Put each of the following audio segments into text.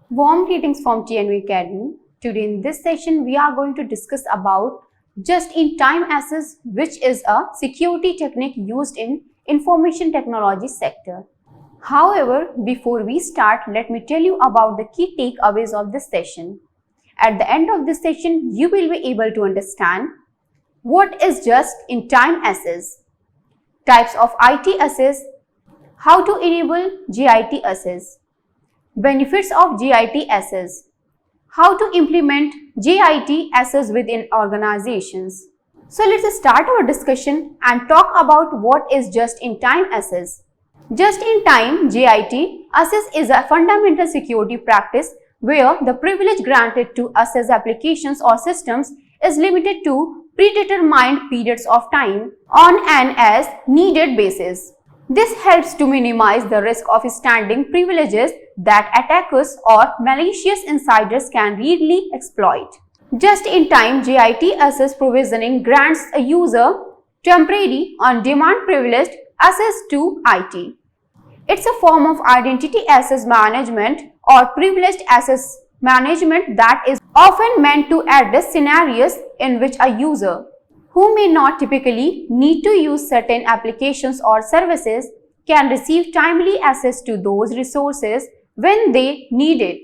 Warm greetings from TNV Academy. Today in this session, we are going to discuss about just-in-time access, which is a security technique used in information technology sector. However, before we start, let me tell you about the key takeaways of this session. At the end of this session, you will be able to understand what is just-in-time access, types of IT access, how to enable JIT access, benefits of JIT access, how to implement JIT access within organizations. So let's start our discussion and talk about what is just-in-time access. Just-in-time JIT access is a fundamental security practice where the privilege granted to access applications or systems is limited to predetermined periods of time on an as-needed basis. This helps to minimize the risk of standing privileges that attackers or malicious insiders can readily exploit. Just-in-time JIT access provisioning grants a user temporary on-demand privileged access to IT. It's a form of identity access management or privileged access management that is often meant to address scenarios in which a user who may not typically need to use certain applications or services can receive timely access to those resources when they need it,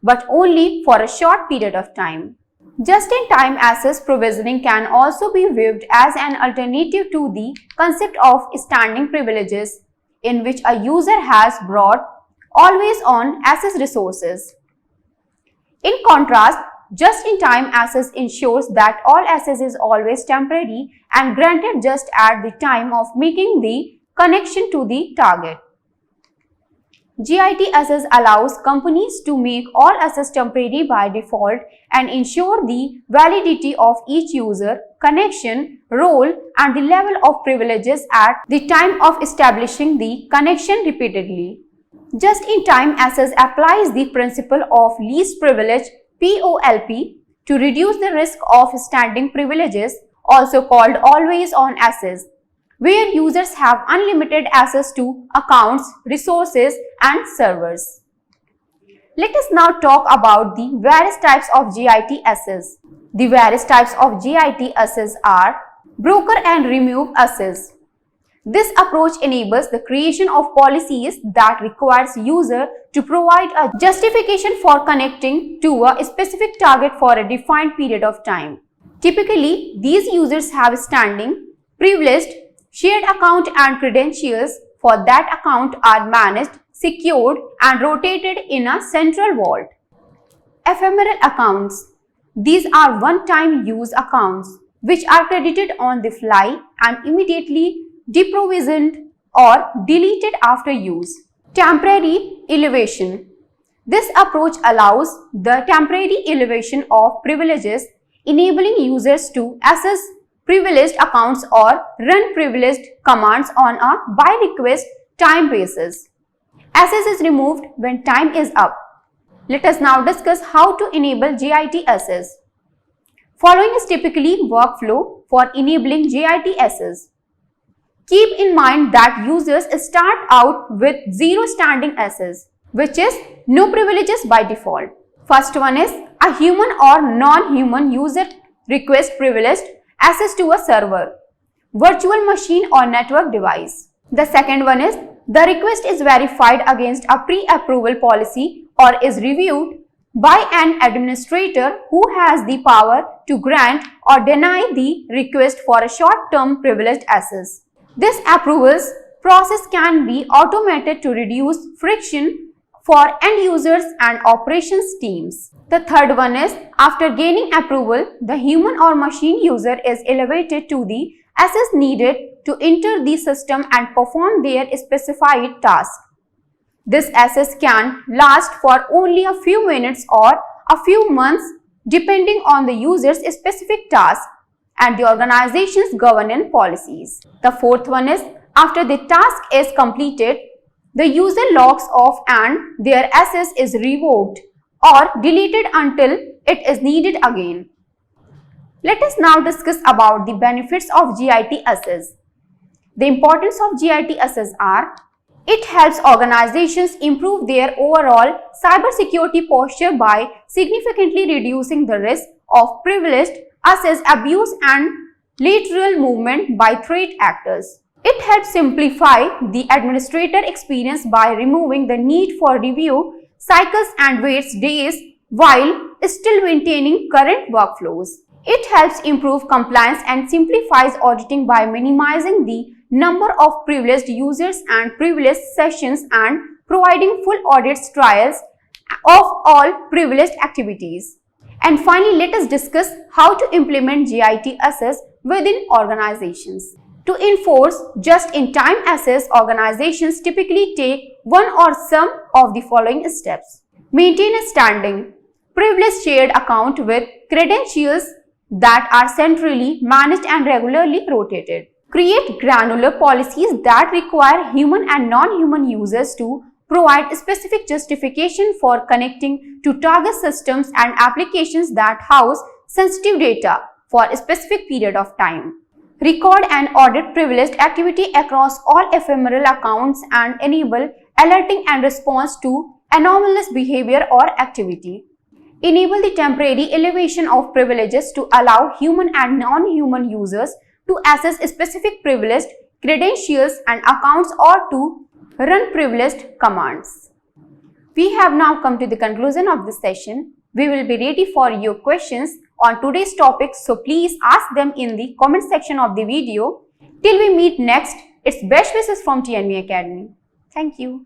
but only for a short period of time. Just-in-time access provisioning can also be viewed as an alternative to the concept of standing privileges, in which a user has broad, always-on access resources. In contrast, just-in-time access ensures that all access is always temporary and granted just at the time of making the connection to the target. JIT access allows companies to make all access temporary by default and ensure the validity of each user, connection, role, and the level of privileges at the time of establishing the connection repeatedly. Just-in-time access applies the principle of least privilege (POLP) to reduce the risk of standing privileges, also called always-on access, where users have unlimited access to accounts, resources, and servers. Let us now talk about the various types of JIT access. The various types of JIT access are broker and remove access. This approach enables the creation of policies that requires user to provide a justification for connecting to a specific target for a defined period of time. Typically, these users have standing, privileged, shared account and credentials for that account are managed, secured and rotated in a central vault. Ephemeral accounts. These are one-time use accounts which are credited on the fly and immediately deprovisioned or deleted after use. Temporary elevation. This approach allows the temporary elevation of privileges, enabling users to access privileged accounts or run privileged commands on a by-request time basis. Access is removed when time is up. Let us now discuss how to enable JIT access. Following is typically workflow for enabling JIT access. Keep in mind that users start out with zero standing access, which is no privileges by default. First one is a human or non-human user request privileged access to a server, virtual machine or network device. The second one is the request is verified against a pre-approval policy or is reviewed by an administrator who has the power to grant or deny the request for a short-term privileged access. This approvals process can be automated to reduce friction for end users and operations teams. The third one is after gaining approval, the human or machine user is elevated to the access needed to enter the system and perform their specified task. This access can last for only a few minutes or a few months depending on the user's specific task and the organization's governance policies. The fourth one is after the task is completed, the user logs off and their access is revoked or deleted until it is needed again. Let us now discuss about the benefits of JIT access. The importance of JIT access are It helps organizations improve their overall cybersecurity posture by significantly reducing the risk of privileged access abuse and lateral movement by threat actors. It helps simplify the administrator experience by removing the need for review cycles and waits days while still maintaining current workflows. It helps improve compliance and simplifies auditing by minimizing the number of privileged users and privileged sessions and providing full audit trials of all privileged activities. And finally, let us discuss how to implement JIT access within organizations. To enforce just-in-time access, organizations typically take one or some of the following steps. Maintain a standing, privileged shared account with credentials that are centrally managed and regularly rotated. Create granular policies that require human and non-human users to provide specific justification for connecting to target systems and applications that house sensitive data for a specific period of time. Record and audit privileged activity across all ephemeral accounts and enable alerting and response to anomalous behavior or activity. Enable the temporary elevation of privileges to allow human and non-human users to access specific privileged credentials and accounts or to run privileged commands. We have now come to the conclusion of this session. We will be ready for your questions on today's topic, so please ask them in the comment section of the video. Till we meet next, it's best wishes from TNB Academy. Thank you.